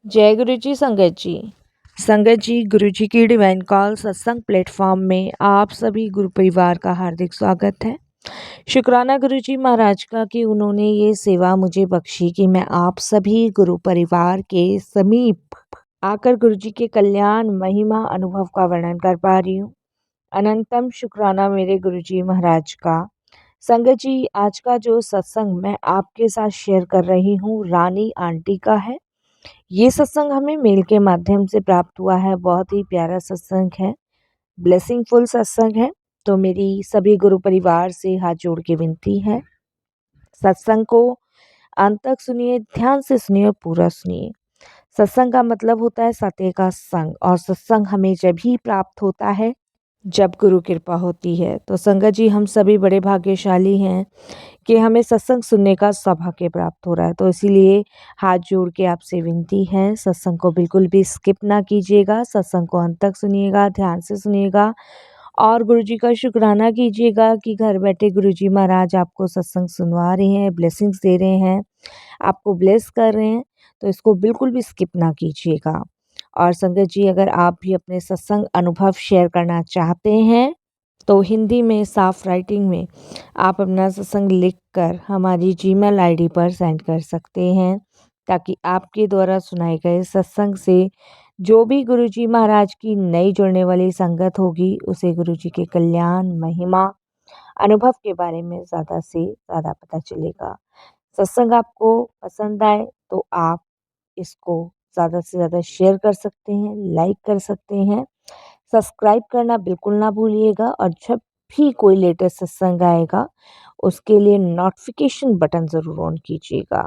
जय गुरु जी संगत जी। संगत जी, गुरु जी की डिवाइन कॉल सत्संग प्लेटफॉर्म में आप सभी गुरु परिवार का हार्दिक स्वागत है। शुक्राना गुरु जी महाराज का कि उन्होंने ये सेवा मुझे बख्शी कि मैं आप सभी गुरु परिवार के समीप आकर गुरु जी के कल्याण महिमा अनुभव का वर्णन कर पा रही हूँ। अनंतम शुक्राना मेरे गुरु जी महाराज का। संगत जी, आज का जो सत्संग मैं आपके साथ शेयर कर रही हूँ रानी आंटी का है। ये सत्संग हमें मेल के माध्यम से प्राप्त हुआ है। बहुत ही प्यारा सत्संग है, ब्लेसिंगफुल सत्संग है। तो मेरी सभी गुरु परिवार से हाथ जोड़ के विनती है, सत्संग को अंत तक सुनिए, ध्यान से सुनिए, पूरा सुनिए। सत्संग का मतलब होता है सत्य का संग, और सत्संग हमें जब ही प्राप्त होता है जब गुरु कृपा होती है। तो संगत जी, हम सभी बड़े भाग्यशाली हैं कि हमें सत्संग सुनने का सौभाग्य प्राप्त हो रहा है। तो इसीलिए हाथ जोड़ के आपसे विनती है, सत्संग को बिल्कुल भी स्किप ना कीजिएगा, सत्संग को अंत तक सुनिएगा, ध्यान से सुनिएगा और गुरुजी का शुक्राना कीजिएगा कि घर बैठे गुरुजी महाराज आपको सत्संग सुनवा रहे हैं, ब्लेसिंग्स दे रहे हैं, आपको ब्लेस कर रहे हैं। तो इसको बिल्कुल भी स्किप ना कीजिएगा। और संगत जी, अगर आप भी अपने सत्संग अनुभव शेयर करना चाहते हैं तो हिंदी में साफ राइटिंग में आप अपना सत्संग लिखकर हमारी जीमेल आईडी पर सेंड कर सकते हैं, ताकि आपके द्वारा सुनाए गए सत्संग से जो भी गुरुजी महाराज की नई जुड़ने वाली संगत होगी उसे गुरुजी के कल्याण महिमा अनुभव के बारे में ज़्यादा से ज़्यादा पता चलेगा। सत्संग आपको पसंद आए तो आप इसको ज़्यादा से ज़्यादा शेयर कर सकते हैं, लाइक कर सकते हैं, सब्सक्राइब करना बिल्कुल ना भूलिएगा। और जब भी कोई लेटेस्ट सत्संग आएगा उसके लिए नोटिफिकेशन बटन ज़रूर ऑन कीजिएगा,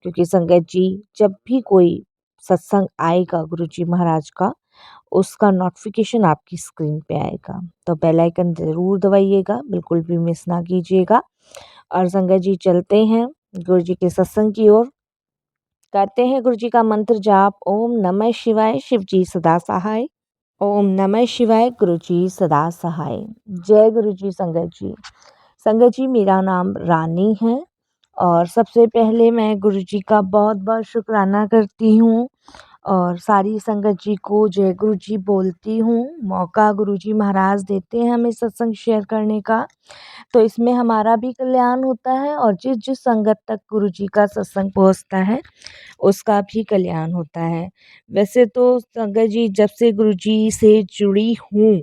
क्योंकि संगत जी, जब भी कोई सत्संग आएगा गुरुजी महाराज का, उसका नोटिफिकेशन आपकी स्क्रीन पे आएगा। तो बेल आइकन ज़रूर दबाइएगा, बिल्कुल भी मिस ना कीजिएगा। और संगत जी, चलते हैं गुरुजी के सत्संग की ओर। करते हैं गुरुजी का मंत्र जाप। ओम नमः शिवाय, शिव जी सदा सहाय। ओम नमः शिवाय, गुरु जी सदा सहाय। जय गुरु जी संगत जी। संगत जी, मेरा नाम रानी है और सबसे पहले मैं गुरु जी का बहुत बहुत शुक्राना करती हूँ और सारी संगत जी को जय गुरु जी बोलती हूँ। मौका गुरु जी महाराज देते हैं हमें सत्संग शेयर करने का, तो इसमें हमारा भी कल्याण होता है और जिस जिस संगत तक गुरु जी का सत्संग पहुँचता है उसका भी कल्याण होता है। वैसे तो संगत जी, जब से गुरु जी से जुड़ी हूँ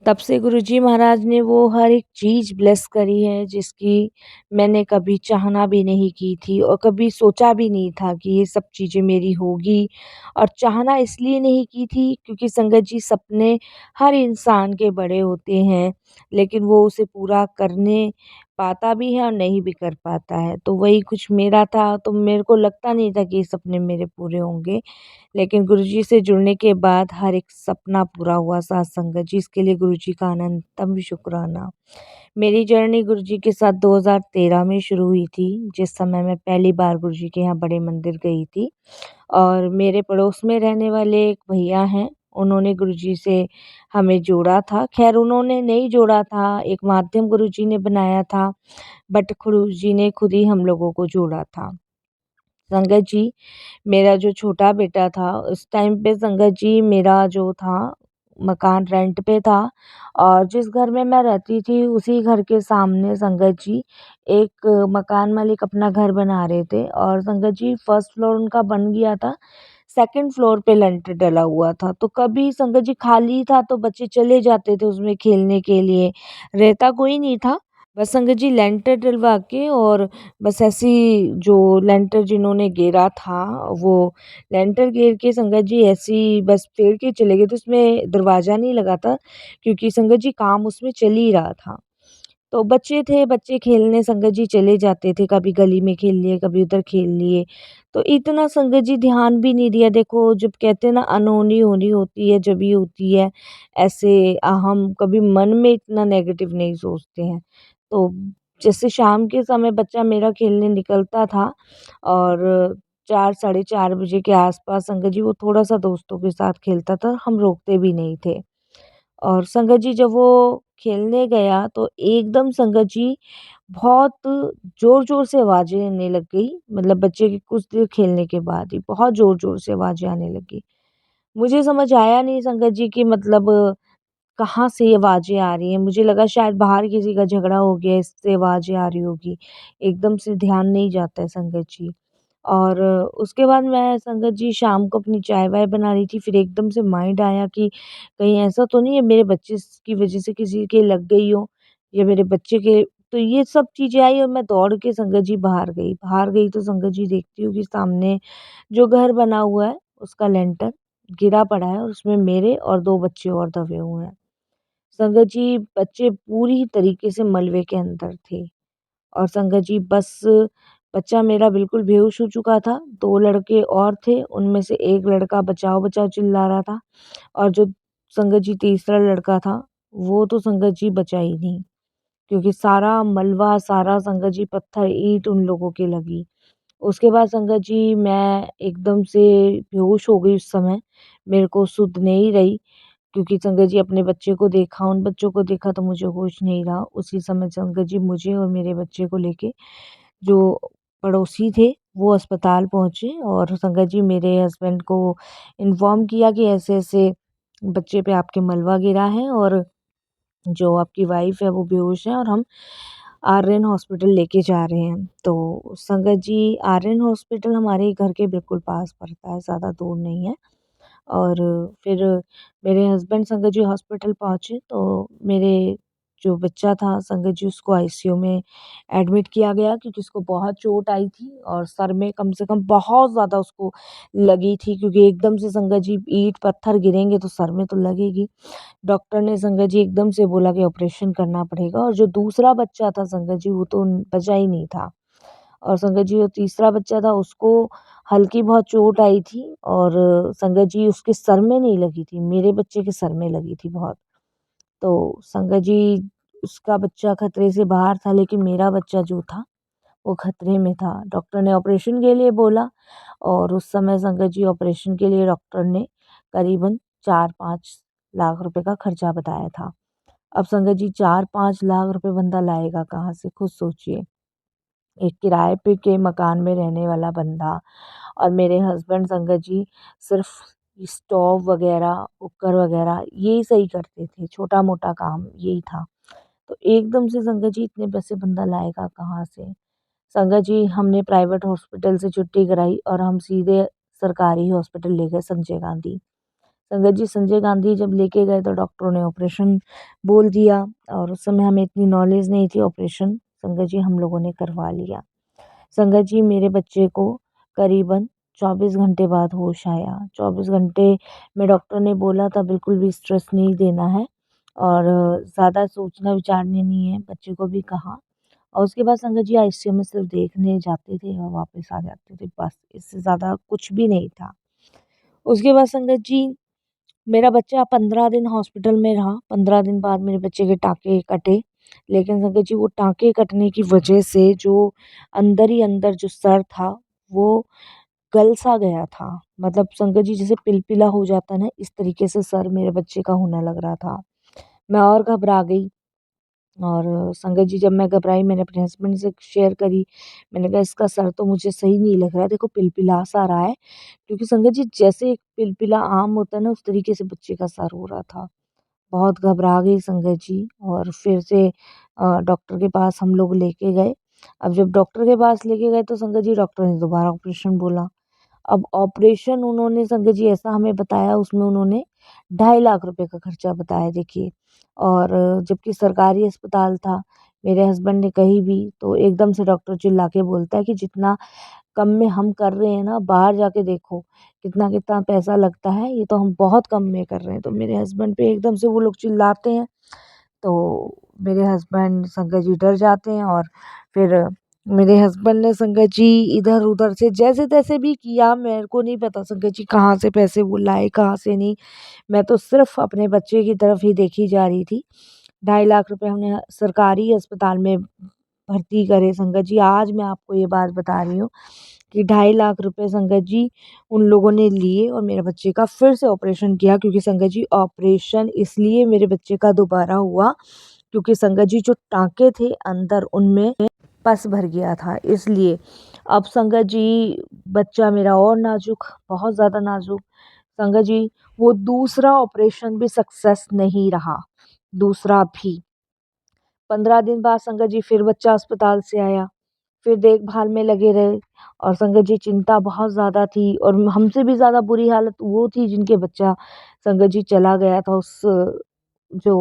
तब से गुरुजी महाराज ने वो हर एक चीज़ ब्लेस करी है जिसकी मैंने कभी चाहना भी नहीं की थी और कभी सोचा भी नहीं था कि ये सब चीज़ें मेरी होगी। और चाहना इसलिए नहीं की थी क्योंकि संगत जी, सपने हर इंसान के बड़े होते हैं, लेकिन वो उसे पूरा करने पाता भी है और नहीं भी कर पाता है। तो वही कुछ मेरा था, तो मेरे को लगता नहीं था कि ये सपने मेरे पूरे होंगे, लेकिन गुरुजी से जुड़ने के बाद हर एक सपना पूरा हुआ साथ संगत जी। इसके लिए गुरुजी का अनंतम शुक्राना। मेरी जर्नी गुरुजी के साथ 2013 में शुरू हुई थी, जिस समय मैं पहली बार गुरुजी के यहाँ बड़े मंदिर गई थी। और मेरे पड़ोस में रहने वाले एक भैया हैं, उन्होंने गुरुजी से हमें जोड़ा था। खैर, उन्होंने नहीं जोड़ा था, एक माध्यम गुरुजी ने बनाया था, बट गुरुजी ने खुद ही हम लोगों को जोड़ा था। संगत जी, मेरा जो छोटा बेटा था उस टाइम पे, संगत जी, मेरा जो था मकान रेंट पे था और जिस घर में मैं रहती थी उसी घर के सामने संगत जी एक मकान मालिक अपना घर बना रहे थे। और संगत जी, फर्स्ट फ्लोर उनका बन गया था, सेकंड फ्लोर पे लेंटर डला हुआ था। तो कभी संगत जी खाली था तो बच्चे चले जाते थे उसमें खेलने के लिए, रहता कोई नहीं था। बस संगत जी, लेंटर डलवा के और बस ऐसी जो लेंटर जिन्होंने घेरा था वो लेंटर घेर के संगत जी ऐसी बस फेर के चले गए थे। उसमें दरवाज़ा नहीं लगा था क्योंकि संगत जी काम उसमें चल ही रहा था। तो बच्चे थे, बच्चे खेलने संगत जी चले जाते थे, कभी गली में खेल लिए, कभी उधर खेल लिए। तो इतना संगत जी ध्यान भी नहीं दिया। देखो, जब कहते हैं ना अनहोनी होनी होती है जब ही होती है, ऐसे हम कभी मन में इतना नेगेटिव नहीं सोचते हैं। तो जैसे शाम के समय बच्चा मेरा खेलने निकलता था और 4 साढ़े 4 बजे के आस-पास संगत जी वो थोड़ा-सा दोस्तों के साथ खेलता था, हम रोकते भी नहीं थे। और संगत जी, जब वो खेलने गया तो एकदम संगत जी बहुत ज़ोर-ज़ोर से आवाज़ें आने लग गई। मतलब बच्चे के कुछ देर खेलने के बाद ही बहुत ज़ोर-ज़ोर से आवाज़ें आने लगी। मुझे समझ आया नहीं संगत जी कि मतलब कहाँ से ये आवाज़ें आ रही हैं। मुझे लगा शायद बाहर किसी का झगड़ा हो गया इससे आवाज़ें आ रही होगी। एकदम से ध्यान नहीं जाता है संगत जी। और उसके बाद मैं संगत जी शाम को अपनी चाय-वाय बना रही थी, फिर एकदम से माइंड आया कि कहीं ऐसा तो नहीं है मेरे बच्चे की वज़ह से किसी के लग गई हो या मेरे बच्चे के, तो ये सब चीज़ें आई और मैं दौड़ के संगत जी बाहर गई। बाहर गई तो संगत जी देखती हूँ कि सामने जो घर बना हुआ है उसका लेंटर गिरा पड़ा है और उसमें मेरे और 2 बच्चे और दबे हुए हैं। संगत जी बच्चे पूरी तरीके से मलबे के अंदर थे। और संगत जी बस बच्चा मेरा बिल्कुल बेहोश हो चुका था, 2 लड़के और थे, उनमें से एक लड़का बचाओ-बचाओ चिल्ला रहा था और जो संगत जी तीसरा लड़का था, वो तो संगत जी बचा ही नहीं, क्योंकि सारा मलबा, सारा संगत जी पत्थर, ईंट उन लोगों के लगी। उसके बाद संगत जी मैं एकदम से बेहोश हो गई उस समय, मेरे को सुध नहीं रही, क्योंकि संगत जी अपने बच्चे को देखा, उन बच्चों को देखा तो मुझे होश नहीं रहा। उसी समय संगत जी मुझे और मेरे बच्चे को लेके जो पड़ोसी थे वो अस्पताल पहुँचे और संगत जी मेरे हस्बैंड को इन्फॉर्म किया कि ऐसे-ऐसे बच्चे पे आपके मलबा गिरा है और जो आपकी वाइफ़ है वो बेहोश है और हम आर्यन हॉस्पिटल लेके जा रहे हैं। तो संगत जी आर्यन हॉस्पिटल हमारे घर के बिल्कुल पास पड़ता है, ज़्यादा दूर नहीं है। और फिर मेरे हस्बैंड संगत जी हॉस्पिटल पहुँचे तो मेरे जो बच्चा था संगत जी उसको आईसीयू में एडमिट किया गया, क्योंकि उसको बहुत चोट आई थी और सर में कम से कम बहुत ज़्यादा उसको लगी थी, क्योंकि एकदम से संगत जी ईंट पत्थर गिरेंगे तो सर में तो लगेगी। डॉक्टर ने संगत जी एकदम से बोला कि ऑपरेशन करना पड़ेगा और जो दूसरा बच्चा था संगत जी वो तो बचा ही नहीं था। और संगत जी जो तीसरा बच्चा था उसको हल्की बहुत चोट आई थी और संगत जी उसके सर में नहीं लगी थी, मेरे बच्चे के सर में लगी थी बहुत। तो संगत जी उसका बच्चा खतरे से बाहर था, लेकिन मेरा बच्चा जो था वो खतरे में था। डॉक्टर ने ऑपरेशन के लिए बोला और उस समय संगत जी ऑपरेशन के लिए डॉक्टर ने करीबन 4-5 लाख रुपए का खर्चा बताया था। अब संगत जी 4-5 लाख रुपए बंदा लाएगा कहाँ से, खुद सोचिए। एक किराए पे के मकान में रहने वाला बंदा और मेरे हस्बैंड संगत जी सिर्फ स्टोव वगैरह, कुकर वगैरह यही सही करते थे, छोटा-मोटा काम यही था। तो एकदम से संगत जी इतने पैसे बंदा लाएगा कहाँ से? संगत जी हमने प्राइवेट हॉस्पिटल से छुट्टी कराई और हम सीधे सरकारी हॉस्पिटल ले गए संजय गांधी। संगत जी संजय गांधी जब लेके गए तो डॉक्टरों ने ऑपरेशन बोल दिया और उस समय हमें इतनी नॉलेज नहीं थी, ऑपरेशन संगत जी हम लोगों ने करवा लिया। संगत जी मेरे बच्चे को करीबन 24 घंटे बाद होश आया। 24 घंटे में डॉक्टर ने बोला था बिल्कुल भी स्ट्रेस नहीं देना है और ज़्यादा सोचना विचारना नहीं है, बच्चे को भी कहा। और उसके बाद संगत जी आईसीयू में सिर्फ देखने जाते थे और वापस आ जाते थे, बस इससे ज़्यादा कुछ भी नहीं था। उसके बाद संगत जी मेरा बच्चा 15 दिन हॉस्पिटल में रहा, 15 दिन बाद मेरे बच्चे के टाँके कटे। लेकिन संगत जी वो टाँके कटने की वजह से जो अंदर ही अंदर जो सर था, वो गल-सा गया था। मतलब संगत जी जैसे पिलपिला हो जाता है ना, इस तरीके से सर मेरे बच्चे का होने लग रहा था। मैं और घबरा गई और संगत जी जब मैं घबराई मैंने अपने हस्बैंड से शेयर करी। मैंने कहा इसका सर तो मुझे सही नहीं लग रहा है, देखो पिलपिला-सा रहा है। क्योंकि संगत जी जैसे एक पिलपिला आम होता है ना, उस तरीके से बच्चे का सर हो रहा था। बहुत घबरा गई संगत जी और फिर से डॉक्टर के पास हम लोग लेके गए। अब जब डॉक्टर के पास लेके गए तो संगत जी डॉक्टर ने दोबारा ऑपरेशन बोला। अब ऑपरेशन उन्होंने संगत जी ऐसा हमें बताया, उसमें उन्होंने 2.5 लाख रुपए का खर्चा बताया देखिए। और जबकि सरकारी अस्पताल था, मेरे हस्बैंड ने कही भी तो एकदम से डॉक्टर चिल्ला के बोलता है कि जितना कम में हम कर रहे हैं ना, बाहर जाके देखो कितना-कितना पैसा लगता है, ये तो हम बहुत कम में कर रहे हैं। तो मेरे हस्बैंड पे एकदम से वो लोग चिल्लाते हैं, तो मेरे हस्बैंड संगत जी डर जाते हैं और फिर मेरे हस्बैंड ने संगत जी इधर-उधर से जैसे-तैसे भी किया, मेरे को नहीं पता संगत जी कहाँ से पैसे वो लाए, कहाँ से नहीं। मैं तो सिर्फ़ अपने बच्चे की तरफ ही देखी जा रही थी। 2.5 लाख रुपए हमने सरकारी अस्पताल में भर्ती करे संगत जी, आज मैं आपको ये बात बता रही हूँ। कि 2.5 लाख रुपए संगत जी उन लोगों ने लिए और मेरे बच्चे का फिर से ऑपरेशन किया, क्योंकि संगत जी ऑपरेशन इसलिए मेरे बच्चे का दोबारा हुआ क्योंकि संगत जी जो टाँके थे अंदर उनमें पस भर गया था, इसलिए। अब संगत जी बच्चा मेरा और नाज़ुक, बहुत ज़्यादा नाज़ुक। संगत जी वो दूसरा ऑपरेशन भी सक्सेस नहीं रहा, दूसरा भी। 15 दिन बाद संगत जी फिर बच्चा अस्पताल से आया, फिर देखभाल में लगे रहे और संगत जी चिंता बहुत ज़्यादा थी और हमसे भी ज़्यादा बुरी हालत वो थी जिनके बच्चा संगत जी चला गया था उस जो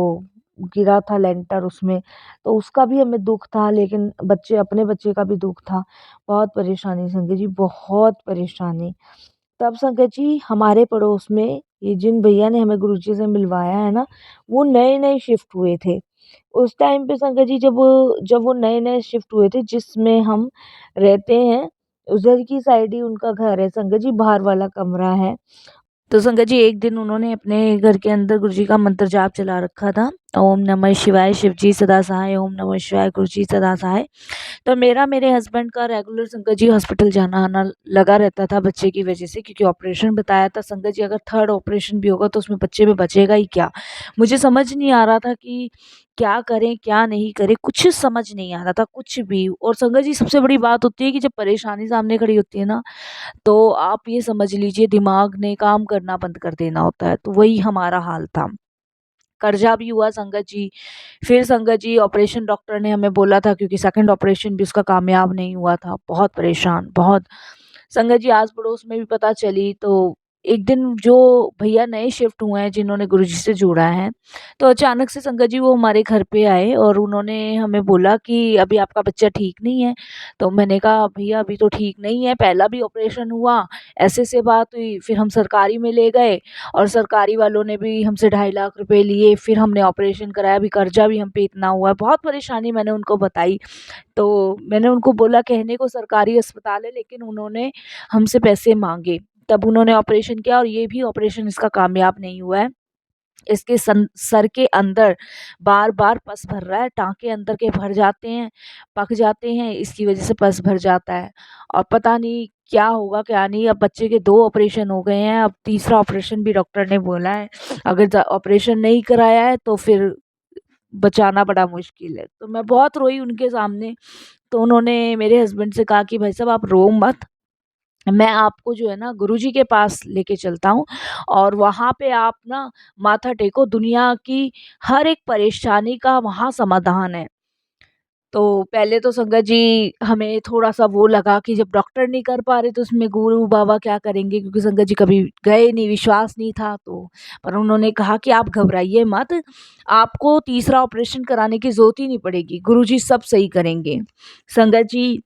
गिरा था लेंटर उसमें, तो उसका भी हमें दुःख था, लेकिन अपने बच्चे का भी दुःख था। बहुत परेशानी संगत जी, बहुत परेशानी। तब संगत जी हमारे पड़ोस में ये जिन भैया ने हमें गुरुजी से मिलवाया है ना, वो नए-नए शिफ्ट हुए थे। उस टाइम पे संगत जी जब वो नए-नए शिफ्ट हुए थे जिसमें हम रहते हैं, उधर की साइड ही उनका घर है संगत जी, बाहर वाला कमरा है। तो संगत जी एक दिन उन्होंने अपने घर के अंदर गुरुजी का मंत्र जाप चला रखा था। ओम नमः शिवाय शिवजी सदा सहाय, ओम नमः शिवाय गुरुजी सदा सहाय। तो मेरे हस्बैंड का रेगुलर संगत जी हॉस्पिटल जाना-आना लगा रहता था बच्चे की वजह से, क्योंकि ऑपरेशन बताया था संगत जी, अगर थर्ड ऑपरेशन भी होगा तो उसमें बच्चे में बचेगा ही क्या? मुझे समझ नहीं आ रहा था कि क्या करें, क्या नहीं करें? कुछ समझ नहीं आ रहा था, कुछ भी। और संगत जी सबसे बड़ी बात होती है कि जब परेशानी सामने खड़ी होती है ना, तो आप ये समझ लीजिए दिमाग ने काम करना बंद कर देना होता है, तो वही हमारा हाल था। कर्जा भी हुआ संगत जी, फिर संगत जी ऑपरेशन डॉक्टर ने हमें बोला था, क्योंकि सेकंड ऑपरेशन भी उसका कामयाब नहीं हुआ था। बहुत परेशान, बहुत। संगत जी आस-पड़ोस में भी पता चली, तो एक दिन जो भैया नए शिफ्ट हुए हैं जिन्होंने गुरुजी से जुड़ा है, तो अचानक से संगत जी वो हमारे घर पे आए और उन्होंने हमें बोला कि अभी आपका बच्चा ठीक नहीं है। तो मैंने कहा भैया अभी तो ठीक नहीं है, पहला भी ऑपरेशन हुआ, ऐसे-ऐसे बात हुई। फिर हम सरकारी में ले गए और सरकारी वालों ने भी हमसे 2.5 लाख रुपए लिए, फिर हमने ऑपरेशन कराया, अभी कर्जा भी हम पे इतना हुआ है। बहुत परेशानी मैंने उनको बताई, तो मैंने उनको बोला कहने को सरकारी अस्पताल है, लेकिन उन्होंने हमसे पैसे माँगे। तब उन्होंने ऑपरेशन किया और ये भी ऑपरेशन इसका कामयाब नहीं हुआ है। इसके सर के अंदर बार-बार पस भर रहा है, टाँके अंदर के भर जाते हैं, पक जाते हैं, इसकी वज़ह से पस भर जाता है और पता नहीं क्या होगा, क्या नहीं। अब बच्चे के 2 ऑपरेशन हो गए हैं, अब तीसरा ऑपरेशन भी डॉक्टर ने बोला है, अगर ऑपरेशन नहीं कराया है तो फिर बचाना बड़ा मुश्किल है। तो मैं बहुत रोई उनके सामने, तो उन्होंने मेरे हस्बैंड से कहा कि भाई साहब आप रो मत, मैं आपको जो है ना गुरुजी के पास लेके चलता हूँ और वहाँ पे आप ना माथा टेको, दुनिया की हर एक परेशानी का वहाँ समाधान है। तो पहले तो संगत जी हमें थोड़ा-सा वो लगा कि जब डॉक्टर नहीं कर पा रहे तो उसमें गुरु बाबा क्या करेंगे, क्योंकि संगत जी कभी गए नहीं, विश्वास नहीं था तो। पर उन्होंने कहा कि आप घबराइए मत, आपको तीसरा ऑपरेशन कराने की ज़रूरत ही नहीं पड़ेगी, गुरुजी सब सही करेंगे। संगत जी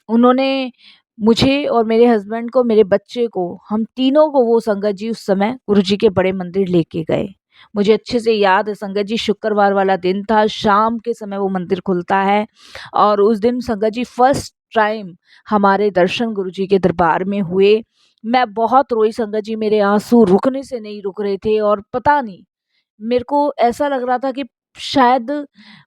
उन्होंने मुझे और मेरे हस्बैंड को, मेरे बच्चे को, हम तीनों को वो संगत जी उस समय गुरुजी के बड़े मंदिर लेके गए। मुझे अच्छे से याद है संगत जी, शुक्रवार वाला दिन था, शाम के समय वो मंदिर खुलता है और उस दिन संगत जी फर्स्ट टाइम हमारे दर्शन गुरुजी के दरबार में हुए। मैं बहुत रोई संगत जी, मेरे आँसू रुकने से नहीं रुक रहे थे और पता नहीं, मेरे को ऐसा लग रहा था कि शायद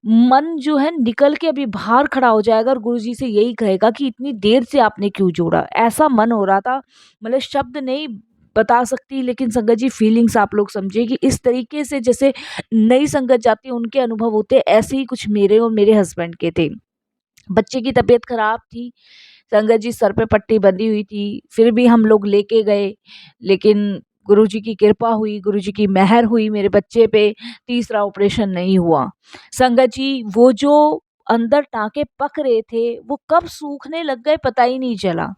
मन जो है निकल के अभी बाहर खड़ा हो जाएगा और गुरुजी से यही कहेगा कि इतनी देर से आपने क्यों जोड़ा? ऐसा मन हो रहा था, मतलब शब्द नहीं बता सकती, लेकिन संगत जी फीलिंग्स आप लोग समझिए कि इस तरीके से जैसे नई संगत जाती है उनके अनुभव होते हैं, ऐसे ही कुछ मेरे और मेरे हस्बैंड के थे। बच्चे की तबीयत खराब थी, संगत जी सर पे पट्टी बंधी हुई थी, फिर भी हम लोग लेके गए, लेकिन गुरुजी की कृपा हुई, गुरुजी की मेहर हुई मेरे बच्चे पे, तीसरा ऑपरेशन नहीं हुआ। संगत जी वो जो अंदर टाँके पक रहे थे, वो कब सूखने लग गए पता ही नहीं चला।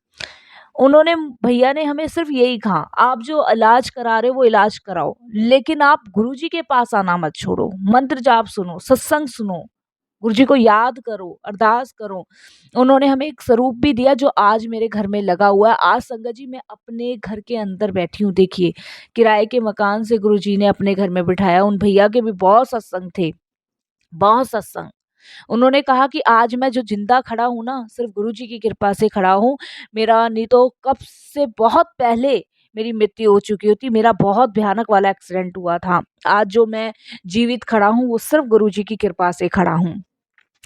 उन्होंने भैया ने हमें सिर्फ़ यही कहा, आप जो इलाज करा रहे हो वो इलाज कराओ, लेकिन आप गुरुजी के पास आना मत छोड़ो, मंत्र जाप सुनो, सत्संग सुनो। गुरुजी को याद करो, अरदास करो। उन्होंने हमें एक स्वरूप भी दिया जो आज मेरे घर में लगा हुआ है। आज संगत जी मैं अपने घर के अंदर बैठी हूँ, देखिए। किराए के मकान से गुरुजी ने अपने घर में बिठाया। उन भैया के भी बहुत सत्संग थे, बहुत सत्संग। उन्होंने कहा कि आज मैं जो ज़िंदा खड़ा हूँ ना, सिर्फ़ गुरुजी की कृपा से खड़ा हूँ। मेरा नहीं तो कब से बहुत पहले मेरी मृत्यु हो चुकी होती। मेरा बहुत भयानक वाला एक्सीडेंट हुआ था। आज जो मैं जीवित खड़ा हूँ, वो सिर्फ़ गुरुजी की कृपा से खड़ा हूँ।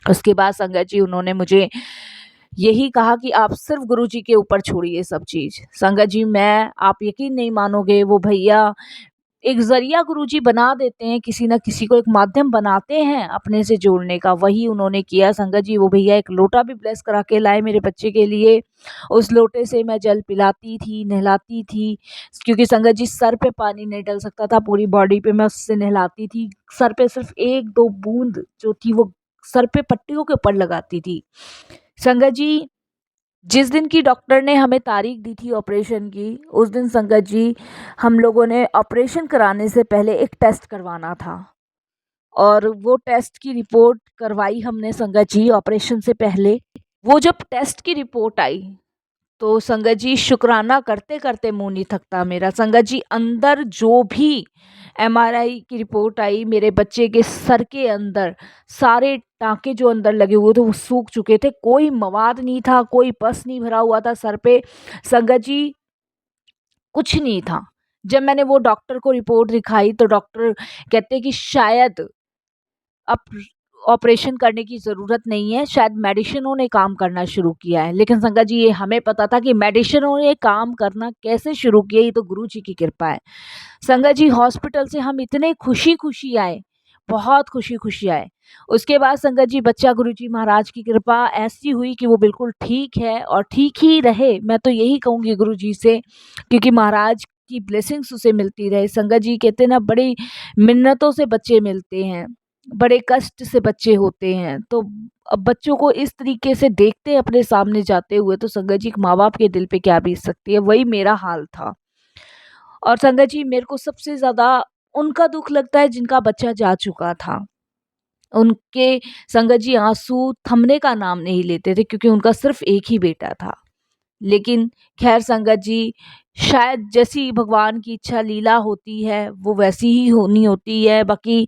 उसके बाद संगत जी उन्होंने मुझे यही कहा कि आप सिर्फ गुरुजी के ऊपर छोड़िए सब चीज़। संगत जी, मैं आप यकीन नहीं मानोगे, वो भैया एक ज़रिया गुरुजी बना देते हैं, किसी न किसी को एक माध्यम बनाते हैं अपने से जोड़ने का, वही उन्होंने किया संगत जी। वो भैया एक लोटा भी ब्लेस करा के लाए मेरे बच्चे के लिए। उस लोटे से मैं जल पिलाती थी, नहलाती थी, क्योंकि संगत जी सर पे पानी नहीं डल सकता था, पूरी बॉडी पे मैं उससे नहलाती थी। सर पे सिर्फ 1-2 बूँद जो थी वो सर पे पट्टियों के ऊपर लगाती थी। संगत जी, जिस दिन की डॉक्टर ने हमें तारीख दी थी ऑपरेशन की, उस दिन संगत जी हम लोगों ने ऑपरेशन कराने से पहले एक टेस्ट करवाना था, और वो टेस्ट की रिपोर्ट करवाई हमने संगत जी ऑपरेशन से पहले। वो जब टेस्ट की रिपोर्ट आई तो संगत जी शुक्राना करते करते मुंह नहीं थकता मेरा। संगत जी, अंदर जो भी एमआरआई की रिपोर्ट आई, मेरे बच्चे के सर के अंदर सारे टाँके जो अंदर लगे हुए थे वो सूख चुके थे, कोई मवाद नहीं था, कोई पस नहीं भरा हुआ था सर पे। संगत जी, कुछ नहीं था। जब मैंने वो डॉक्टर को रिपोर्ट दिखाई तो डॉक्टर कहते कि शायद अब ऑपरेशन करने की ज़रूरत नहीं है, शायद मेडिसिनों ने काम करना शुरू किया है। लेकिन संगत जी, ये हमें पता था कि मेडिसिनों ने काम करना कैसे शुरू किया, ये तो गुरु जी की कृपा है। संगत जी, हॉस्पिटल से हम इतने खुशी-खुशी आए, बहुत खुशी-खुशी आए। उसके बाद संगत जी, बच्चा गुरु जी महाराज की कृपा ऐसी हुई कि वो बिल्कुल ठीक है और ठीक ही रहे। मैं तो यही कहूँगी गुरु जी से, क्योंकि महाराज की ब्लेसिंग्स उसे मिलती रहे। संगत जी, कहते हैं ना, बड़ी मिन्नतों से बच्चे मिलते हैं, बड़े कष्ट से बच्चे होते हैं। तो अब बच्चों को इस तरीके से देखते हैं अपने सामने जाते हुए, तो संगत जी, एक माँ-बाप के दिल पे क्या बीत सकती है, वही मेरा हाल था। और संगत जी, मेरे को सबसे ज़्यादा उनका दुःख लगता है जिनका बच्चा जा चुका था। उनके संगत जी आँसू थमने का नाम नहीं लेते थे, क्योंकि उनका सिर्फ़ एक ही बेटा था। लेकिन ख़ैर संगत जी, शायद जैसी भगवान की इच्छा लीला होती है, वो वैसी ही होनी होती है। बाकी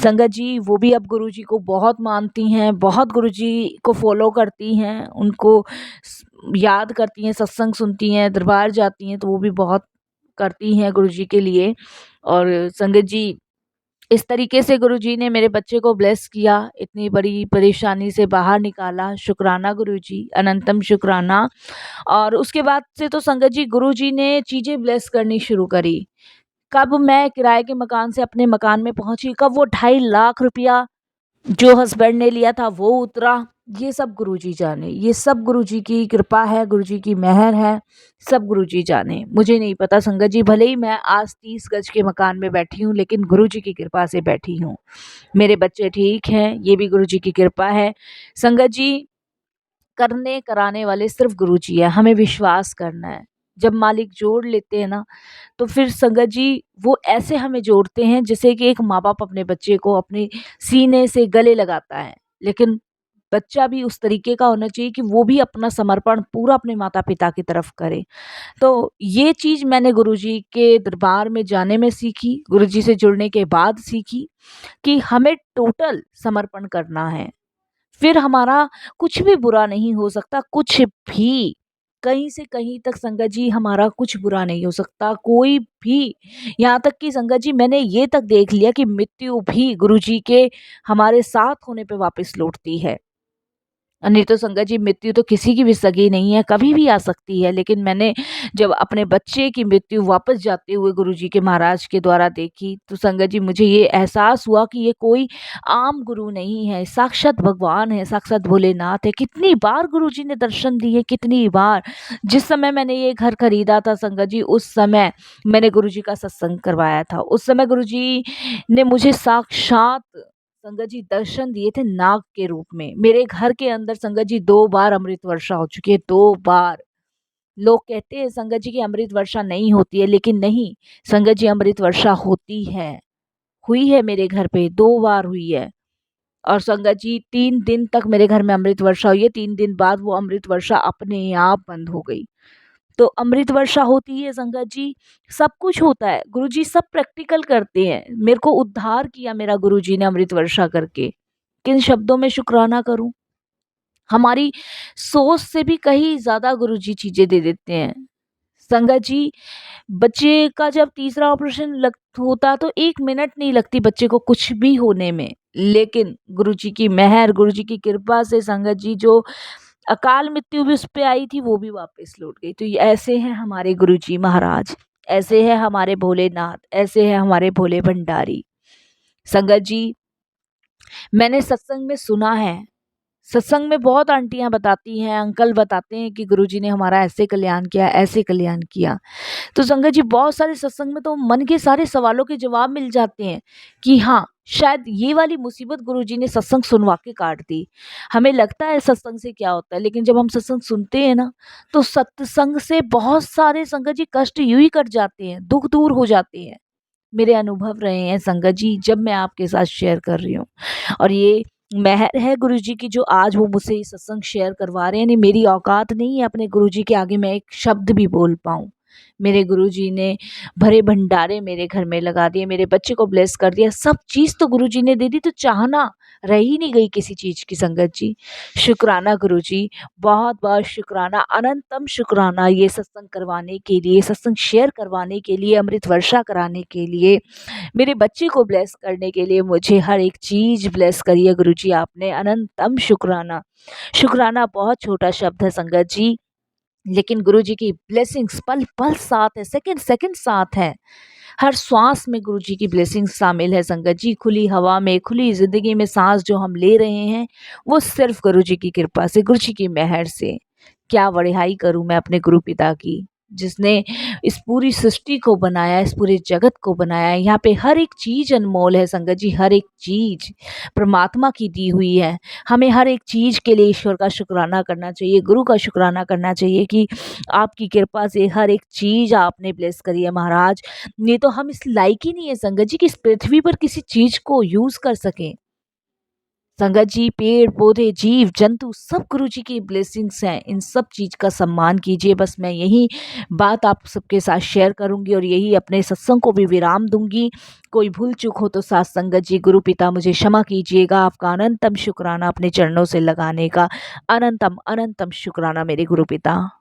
संगत जी, वो भी अब गुरुजी को बहुत मानती हैं, बहुत गुरुजी को फ़ॉलो करती हैं, उनको स याद करती हैं, सत्संग सुनती हैं, दरबार जाती हैं, तो वो भी बहुत करती हैं गुरुजी के लिए। और संगत जी, इस तरीके से गुरुजी ने मेरे बच्चे को ब्लेस किया, इतनी बड़ी परेशानी से बाहर निकाला। शुक्राना गुरुजी, अनंतम शुक्राना। और उसके बाद से तो संगत जी, गुरुजी ने चीज़ें ब्लेस करनी शुरू करी। कब मैं किराए के मकान से अपने मकान में पहुँची, कब वो 2.5 लाख रुपया जो हस्बैंड ने लिया था वो उतरा, ये सब गुरुजी जाने। ये सब गुरुजी की कृपा है, गुरुजी की मेहर है, सब गुरुजी जाने। मुझे नहीं पता संगत जी, भले ही मैं आज 30 गज के मकान में बैठी हूँ, लेकिन गुरुजी की कृपा से बैठी हूँ। मेरे बच्चे ठीक हैं, ये भी गुरुजी की कृपा है। संगत जी, करने कराने वाले सिर्फ़ गुरुजी हैं, हमें विश्वास करना है। जब मालिक जोड़ लेते हैं ना, तो फिर संगत जी वो ऐसे हमें जोड़ते हैं जैसे कि एक माँ-बाप अपने बच्चे को अपने सीने से गले लगाता है। लेकिन बच्चा भी उस तरीके का होना चाहिए कि वो भी अपना समर्पण पूरा अपने माता-पिता की तरफ करे। तो ये चीज़ मैंने गुरुजी के दरबार में जाने में सीखी, गुरुजी से जुड़ने के बाद सीखी कि हमें टोटल समर्पण करना है। फिर हमारा कुछ भी बुरा नहीं हो सकता, कुछ भी। कहीं से कहीं तक संगत जी हमारा कुछ बुरा नहीं हो सकता, कोई भी। यहाँ तक कि संगत जी, मैंने ये तक देख लिया कि मृत्यु भी गुरुजी के हमारे साथ होने पे वापस लौटती है। नहीं तो संगत जी, मृत्यु तो किसी की भी सगी नहीं है, कभी भी आ सकती है। लेकिन मैंने जब अपने बच्चे की मृत्यु वापस जाते हुए गुरुजी के महाराज के द्वारा देखी, तो संगत जी मुझे ये एहसास हुआ कि ये कोई आम गुरु नहीं है, साक्षात भगवान है, साक्षात भोलेनाथ है। कितनी बार गुरुजी ने दर्शन दिए, कितनी बार। जिस समय मैंने ये घर खरीदा था संगत जी, उस समय मैंने गुरुजी का सत्संग करवाया था। उस समय गुरुजी ने मुझे साक्षात संगत जी दर्शन दिए थे नाग के रूप में। मेरे घर के अंदर संगत जी 2 बार अमृत वर्षा हो चुकी है, 2 बार। लोग कहते हैं संगत जी की अमृत वर्षा नहीं होती है, लेकिन नहीं, संगत जी अमृत वर्षा होती है। हुई है मेरे घर पे, 2 बार हुई है। और संगत जी 3 दिन तक मेरे घर में अमृत वर्षा हुई है, 3 दिन बाद वो अमृत वर्षा अपने आप बंद हो गई। तो अमृत वर्षा होती है संगत जी, सब कुछ होता है। गुरुजी सब प्रैक्टिकल करते हैं। मेरे को उद्धार किया मेरा गुरुजी ने अमृत वर्षा करके। किन शब्दों में शुक्राना करूँ? हमारी सोच से भी कहीं ज़्यादा गुरुजी चीज़ें दे देते हैं। संगत जी, बच्चे का जब तीसरा ऑपरेशन लग होता तो 1 मिनट नहीं लगती बच्चे को कुछ भी होने में। लेकिन गुरुजी की मेहर, गुरुजी की कृपा से संगत जी जो अकाल मृत्यु भी उस पे आई थी, वो भी वापस लौट गई। तो ये ऐसे हैं हमारे गुरुजी महाराज, ऐसे हैं हमारे भोलेनाथ, ऐसे हैं हमारे भोले भंडारी। संगत जी, मैंने सत्संग में सुना है, सत्संग में बहुत आंटियां बताती हैं, अंकल बताते हैं कि गुरुजी ने हमारा ऐसे कल्याण किया, ऐसे कल्याण किया। तो संगत जी, बहुत सारे सत्संग में तो मन के सारे सवालों के जवाब मिल जाते हैं कि हाँ, शायद ये वाली मुसीबत गुरुजी ने सत्संग सुनवा के काट दी। हमें लगता है सत्संग से क्या होता है, लेकिन जब हम सत्संग सुनते हैं ना, तो सत्संग से बहुत सारे संगत जी कष्ट यूं ही कट जाते हैं, दुख दूर हो जाते हैं। मेरे अनुभव रहे हैं संगत जी, जब मैं आपके साथ शेयर कर रही हूँ। और ये मेहर है गुरुजी की, जो आज वो मुझसे ये सत्संग शेयर करवा रहे हैं। नहीं, मेरी औकात नहीं है अपने गुरुजी के आगे मैं एक शब्द भी बोल पाऊँ। मेरे गुरुजी ने भरे भंडारे मेरे घर में लगा दिए, मेरे बच्चे को ब्लेस कर दिया, सब चीज़ तो गुरुजी ने दे दी, तो चाहना रह ही नहीं गई किसी चीज़ की संगत जी। शुक्राना गुरुजी, बहुत-बहुत शुक्राना, अनंतम शुक्राना ये सत्संग करवाने के लिए, सत्संग शेयर करवाने के लिए, अमृत वर्षा कराने के लिए, मेरे बच्चे को ब्लेस करने के लिए, मुझे हर एक चीज़ ब्लेस करी है गुरुजी आपने, अनंतम शुक्राना। शुक्राना बहुत छोटा शब्द है संगत जी, लेकिन गुरुजी की ब्लेसिंग्स पल-पल साथ है, सेकंड-सेकंड साथ है। हर श्वास में गुरुजी की ब्लेसिंग्स शामिल है संगत जी। खुली हवा में, खुली ज़िंदगी में साँस जो हम ले रहे हैं, वो सिर्फ़ गुरुजी की कृपा से, गुरुजी की मेहर से। क्या बड़ाई करूँ मैं अपने गुरु पिता की, जिसने इस पूरी सृष्टि को बनाया, इस पूरे जगत को बनाया। यहाँ पे हर एक चीज़ अनमोल है संगत जी, हर एक चीज़ परमात्मा की दी हुई है। हमें हर एक चीज़ के लिए ईश्वर का शुक्राना करना चाहिए, गुरु का शुक्राना करना चाहिए कि आपकी कृपा से हर एक चीज़ आपने ब्लेस करी है महाराज। नहीं तो हम इस लायक ही नहीं है संगत जी कि इस पृथ्वी पर किसी चीज़ को यूज़ कर सकें। संगत जी, पेड़ पौधे, जीव जंतु सब गुरु जी की ब्लेसिंग्स हैं, इन सब चीज़ का सम्मान कीजिए। बस मैं यही बात आप सबके साथ शेयर करूंगी और यही अपने सत्संग को भी विराम दूंगी। कोई भूल चूक हो तो साथ संगत जी, गुरु पिता मुझे क्षमा कीजिएगा। आपका अनंतम शुक्राना अपने चरणों से लगाने का, अनंतम अनंतम शुक्राना मेरे गुरु पिता।